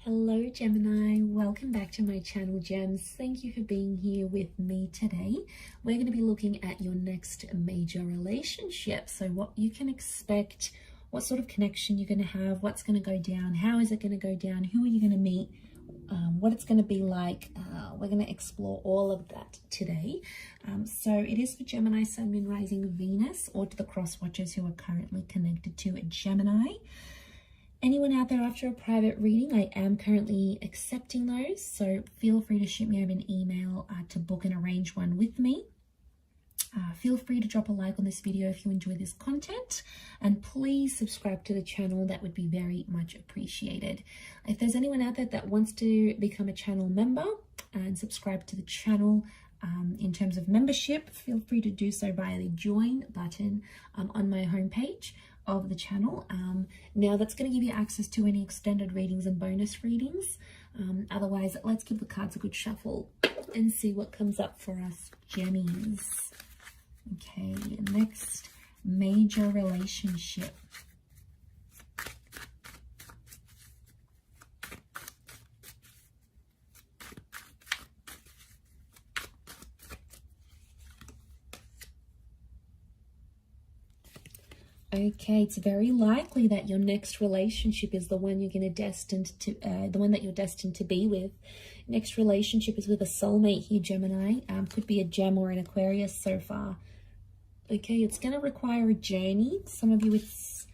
Hello Gemini, welcome back to my channel Gems. Thank you for being here with me today. We're going to be looking at your next major relationship. So what you can expect, what sort of connection you're going to have, what's going to go down, how is it going to go down, who are you going to meet, what it's going to be like. We're going to explore all of that today. So it is for Gemini, Sun, Moon, Rising, Venus, or to the cross watchers who are currently connected to a Gemini. Anyone out there after a private reading, I am currently accepting those, so feel free to shoot me over an email to book and arrange one with me. Feel free to drop a like on this video if you enjoy this content, and please subscribe to the channel. That would be very much appreciated. If there's anyone out there that wants to become a channel member and subscribe to the channel, in terms of membership, feel free to do so via the join button on my homepage of the channel. Now that's going to give you access to any extended readings and bonus readings. Otherwise, let's give the cards a good shuffle and see what comes up for us Gemmies. Okay, next major relationship. Okay, it's very likely that your next relationship is the one you're going to the one that you're destined to be with. Next relationship is with a soulmate here, Gemini. Could be a Gem or an Aquarius so far. Okay, it's going to require a journey. Some of you, it's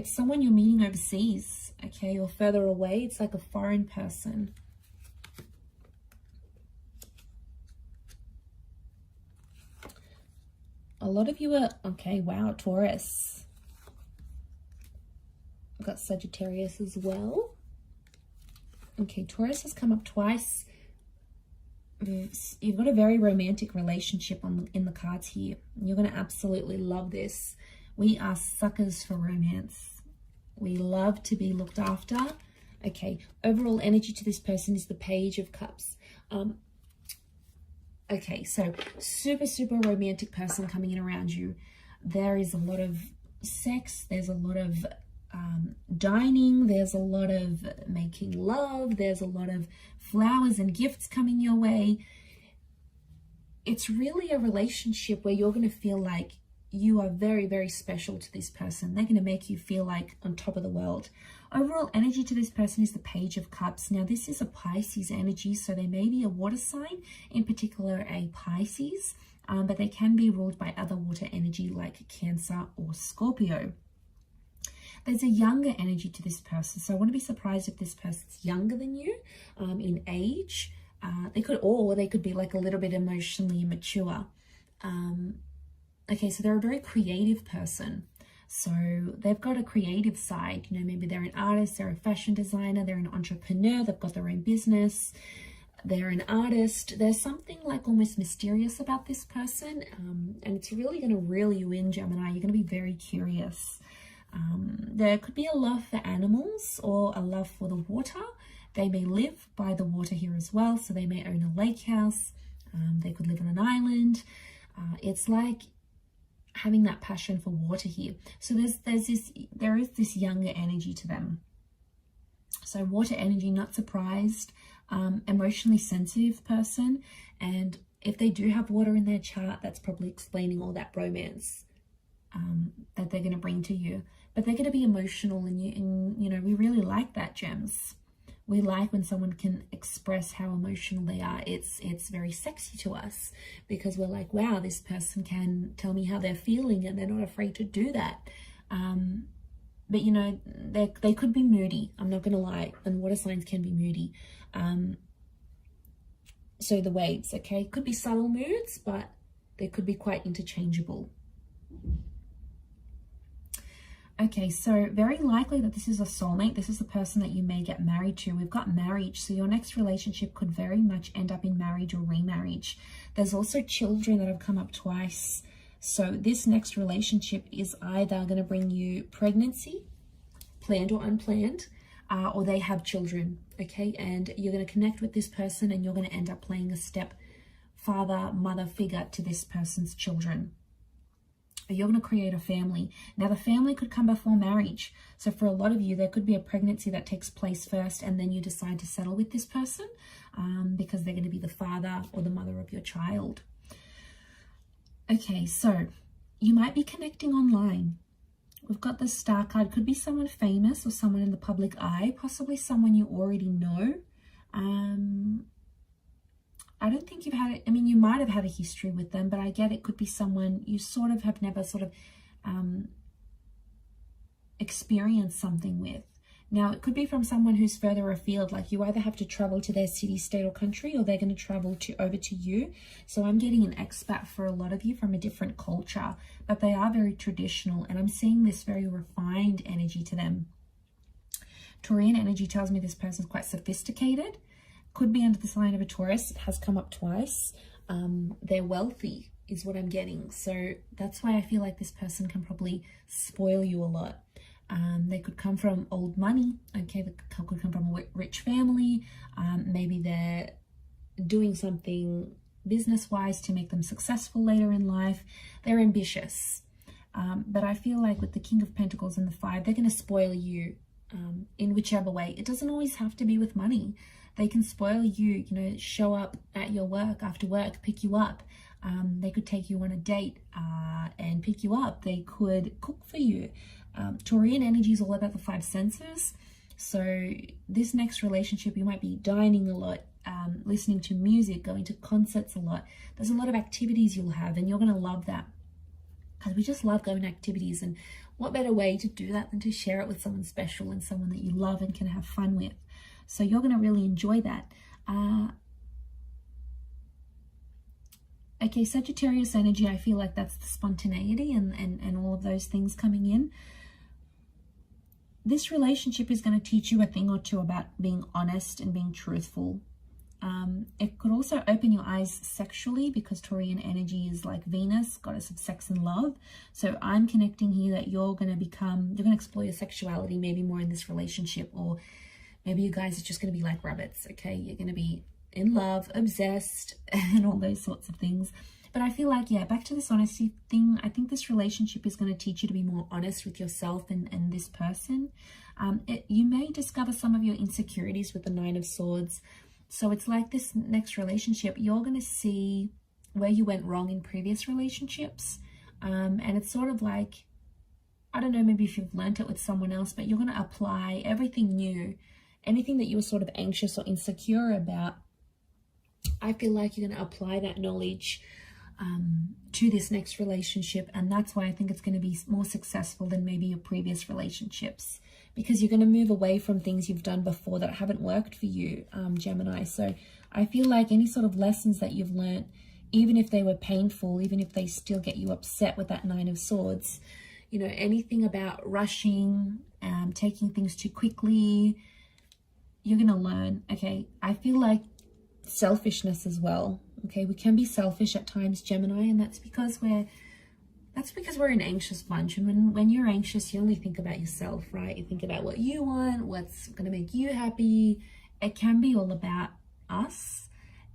someone you're meeting overseas, okay, or further away. It's like a foreign person. A lot of you are, okay, wow, Taurus. I've got Sagittarius as well. Okay, Taurus has come up twice. You've got a very romantic relationship in the cards here. You're going to absolutely love this. We are suckers for romance. We love to be looked after. Okay, overall energy to this person is the Page of Cups. Okay, so super romantic person coming in around you. There is a lot of sex, there's a lot of dining, there's a lot of making love, there's a lot of flowers and gifts coming your way. It's really a relationship where you're going to feel like you are very special to this person. They're going to make you feel like on top of the world. Overall energy to this person is the Page of Cups. Now this is a Pisces energy, so they may be a water sign, in particular a Pisces, but they can be ruled by other water energy like Cancer or Scorpio. There's a younger energy to this person, so I want to be surprised if this person's younger than you in age. They could be like a little bit emotionally immature. Okay, so they're a very creative person. So they've got a creative side, you know, maybe they're an artist, they're a fashion designer, they're an entrepreneur, they've got their own business, they're an artist. There's something like almost mysterious about this person, and it's really going to reel you in, Gemini. You're going to be very curious. There could be a love for animals or a love for the water. They may live by the water here as well, so they may own a lake house. They could live on an island. It's like having that passion for water here. So there is this younger energy to them. So water energy, not surprised, emotionally sensitive person. And if they do have water in their chart, that's probably explaining all that romance that they're going to bring to you. But they're going to be emotional, and you know, we really like that, Gems. We like when someone can express how emotional they are. It's very sexy to us because we're like, wow, this person can tell me how they're feeling and they're not afraid to do that. But you know, they could be moody. I'm not going to lie. And water signs can be moody. So the waves, okay, could be subtle moods, but they could be quite interchangeable. Okay, so very likely that this is a soulmate. This is the person that you may get married to. We've got marriage, so your next relationship could very much end up in marriage or remarriage. There's also children that have come up twice. So this next relationship is either going to bring you pregnancy, planned or unplanned, or they have children, okay? And you're going to connect with this person and you're going to end up playing a step father, mother figure to this person's children. You're going to create a family. Now, the family could come before marriage. So for a lot of you, there could be a pregnancy that takes place first, and then you decide to settle with this person because they're going to be the father or the mother of your child. Okay, so you might be connecting online. We've got the Star card. Could be someone famous or someone in the public eye, possibly someone you already know. I don't think you've had it. I mean, you might have had a history with them, but I get it could be someone you sort of have never sort of experienced something with. Now, it could be from someone who's further afield, like you either have to travel to their city, state, or country, or they're going to travel over to you. So I'm getting an expat for a lot of you from a different culture, but they are very traditional, and I'm seeing this very refined energy to them. Taurian energy tells me this person's quite sophisticated. Could be under the sign of a Taurus. It has come up twice. They're wealthy is what I'm getting. So that's why I feel like this person can probably spoil you a lot. They could come from old money. Okay, they could come from a rich family. Maybe they're doing something business-wise to make them successful later in life. They're ambitious. But I feel like with the King of Pentacles and the 5, they're going to spoil you in whichever way. It doesn't always have to be with money. They can spoil you, you know, show up at your work after work, pick you up. They could take you on a date and pick you up. They could cook for you. Taurian energy is all about the 5 senses. So this next relationship, you might be dining a lot, listening to music, going to concerts a lot. There's a lot of activities you'll have, and you're going to love that. Because we just love going to activities, and what better way to do that than to share it with someone special and someone that you love and can have fun with. So you're going to really enjoy that. Okay, Sagittarius energy, I feel like that's the spontaneity and all of those things coming in. This relationship is going to teach you a thing or two about being honest and being truthful. It could also open your eyes sexually, because Taurian energy is like Venus, goddess of sex and love. So I'm connecting here that you're going to explore your sexuality maybe more in this relationship, or maybe you guys are just going to be like rabbits, okay? You're going to be in love, obsessed, and all those sorts of things. But I feel like, yeah, back to this honesty thing, I think this relationship is going to teach you to be more honest with yourself and this person. You may discover some of your insecurities with the 9 of Swords. So it's like this next relationship, you're going to see where you went wrong in previous relationships. And it's sort of like, I don't know, maybe if you've learned it with someone else, but you're going to apply everything new. Anything that you were sort of anxious or insecure about, I feel like you're going to apply that knowledge to this next relationship. And that's why I think it's going to be more successful than maybe your previous relationships, because you're going to move away from things you've done before that haven't worked for you, Gemini. So I feel like any sort of lessons that you've learned, even if they were painful, even if they still get you upset with that 9 of Swords, you know, anything about rushing, taking things too quickly, you're going to learn. Okay, I feel like selfishness as well. Okay, we can be selfish at times, Gemini, and that's because we're an anxious bunch. And when you're anxious, you only think about yourself, right? You think about what you want, what's going to make you happy. It can be all about us,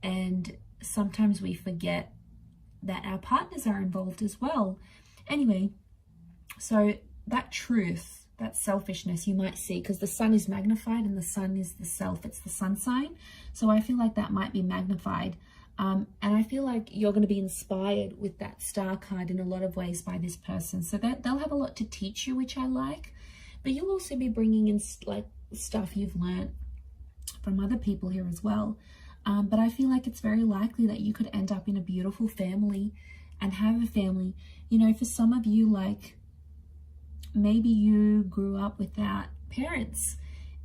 and sometimes we forget that our partners are involved as well. Anyway, so that truth, that selfishness you might see, because the sun is magnified and the sun is the self, it's the sun sign. So I feel like that might be magnified. And I feel like you're going to be inspired with that Star card in a lot of ways by this person. So that they'll have a lot to teach you, which I like. But you'll also be bringing in like stuff you've learned from other people here as well. But I feel like it's very likely that you could end up in a beautiful family and have a family. You know, for some of you, like maybe you grew up without parents,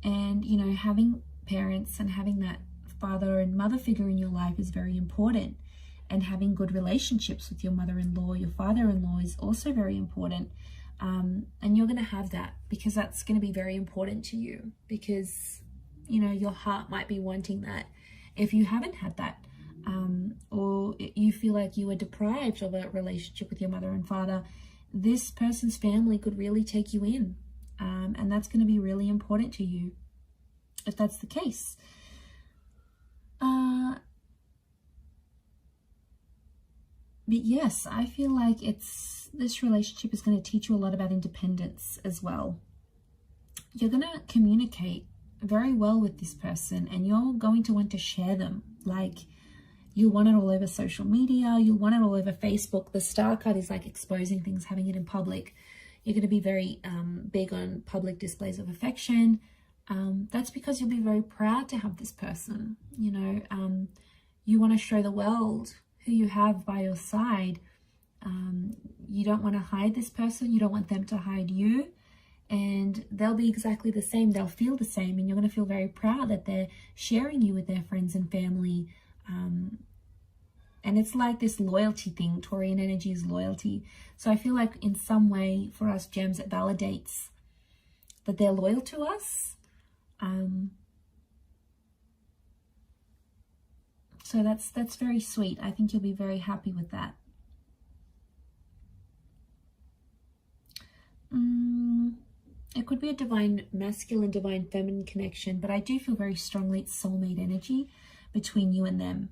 and, you know, having parents and having that father and mother figure in your life is very important, and having good relationships with your mother-in-law, your father-in-law is also very important. And you're going to have that because that's going to be very important to you, because, you know, your heart might be wanting that. If you haven't had that, or you feel like you were deprived of a relationship with your mother and father, this person's family could really take you in, and that's going to be really important to you if that's the case. But yes, I feel like this relationship is going to teach you a lot about independence as well. You're going to communicate very well with this person, and you're going to want to share them. Like, you'll want it all over social media, you'll want it all over Facebook. The star card is like exposing things, having it in public. You're going to be very big on public displays of affection. That's because you'll be very proud to have this person. You know, you want to show the world who you have by your side. You don't want to hide this person. You don't want them to hide you. And they'll be exactly the same. They'll feel the same. And you're going to feel very proud that they're sharing you with their friends and family. And it's like this loyalty thing. Taurian energy is loyalty. So I feel like in some way for us gems, it validates that they're loyal to us. So that's very sweet. I think you'll be very happy with that. It could be a divine masculine, divine feminine connection, but I do feel very strongly it's soulmate energy between you and them.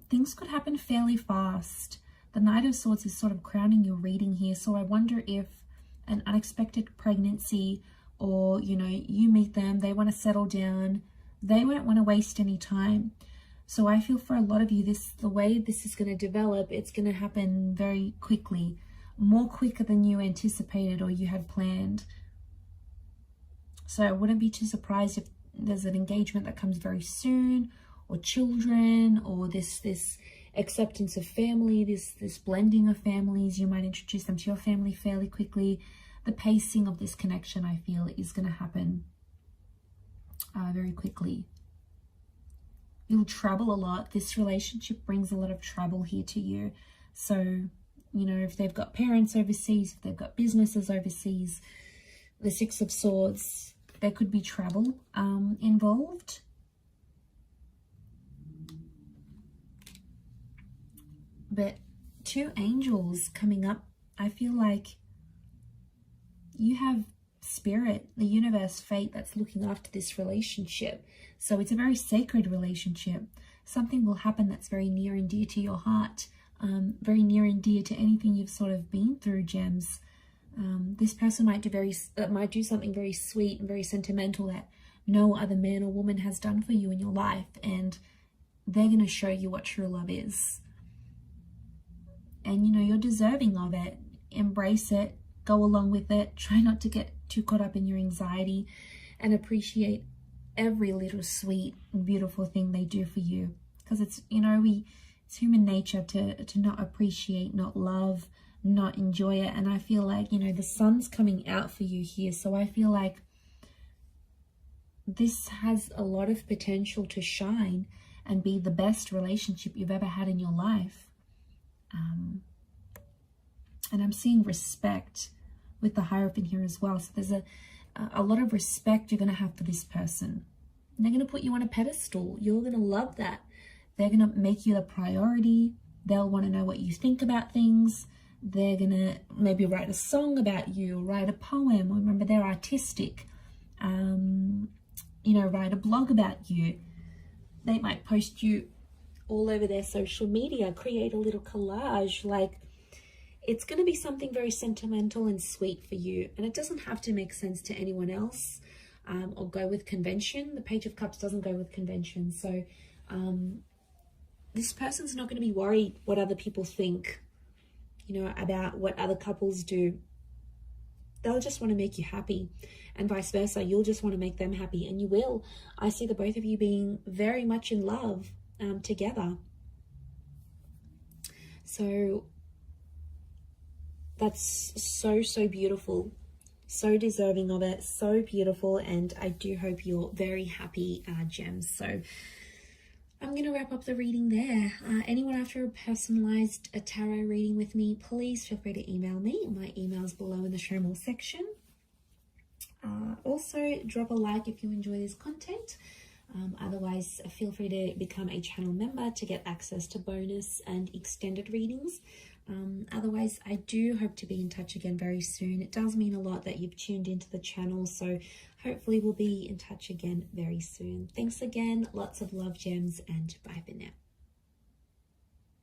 Things could happen fairly fast. The Knight of Swords is sort of crowning your reading here. So I wonder if an unexpected pregnancy, or, you know, you meet them, they want to settle down, they won't want to waste any time. So I feel for a lot of you, the way this is going to develop, it's going to happen very quickly, more quicker than you anticipated or you had planned. So I wouldn't be too surprised if there's an engagement that comes very soon, or children, or this acceptance of family, this blending of families. You might introduce them to your family fairly quickly. The pacing of this connection, I feel, is going to happen very quickly. You'll travel a lot. This relationship brings a lot of travel here to you. So, you know, if they've got parents overseas, if they've got businesses overseas, the Six of Swords, there could be travel involved. But two angels coming up, I feel like you have spirit, the universe, fate that's looking after this relationship. So it's a very sacred relationship. Something will happen that's very near and dear to your heart, very near and dear to anything you've sort of been through, gems. This person might do something very sweet and very sentimental that no other man or woman has done for you in your life, and they're going to show you what true love is. And, you know, you're deserving of it. Embrace it. Go along with it. Try not to get too caught up in your anxiety, and appreciate every little sweet and beautiful thing they do for you. Because it's, you know, it's human nature to not appreciate, not love, not enjoy it. And I feel like, you know, the sun's coming out for you here. So I feel like this has a lot of potential to shine and be the best relationship you've ever had in your life. And I'm seeing respect with the Hierophant here as well. So there's a lot of respect you're going to have for this person. And they're going to put you on a pedestal. You're going to love that. They're going to make you the priority. They'll want to know what you think about things. They're going to maybe write a song about you, write a poem. Remember, they're artistic. You know, write a blog about you. They might post you all over their social media, create a little collage. Like, it's going to be something very sentimental and sweet for you. And it doesn't have to make sense to anyone else or go with convention. The Page of Cups doesn't go with convention. So this person's not going to be worried what other people think, you know, about what other couples do. They'll just want to make you happy, and vice versa. You'll just want to make them happy, and you will. I see the both of you being very much in love together. So that's so beautiful, so deserving of it, so beautiful. And I do hope you're very happy, gems. So I'm going to wrap up the reading there. Anyone after a personalized tarot reading with me, please feel free to email me. My email's below in the show more section. Also, drop a like if you enjoy this content. Otherwise, feel free to become a channel member to get access to bonus and extended readings. Otherwise, I do hope to be in touch again very soon. It does mean a lot that you've tuned into the channel, so hopefully we'll be in touch again very soon. Thanks again, lots of love, gems, and bye for now.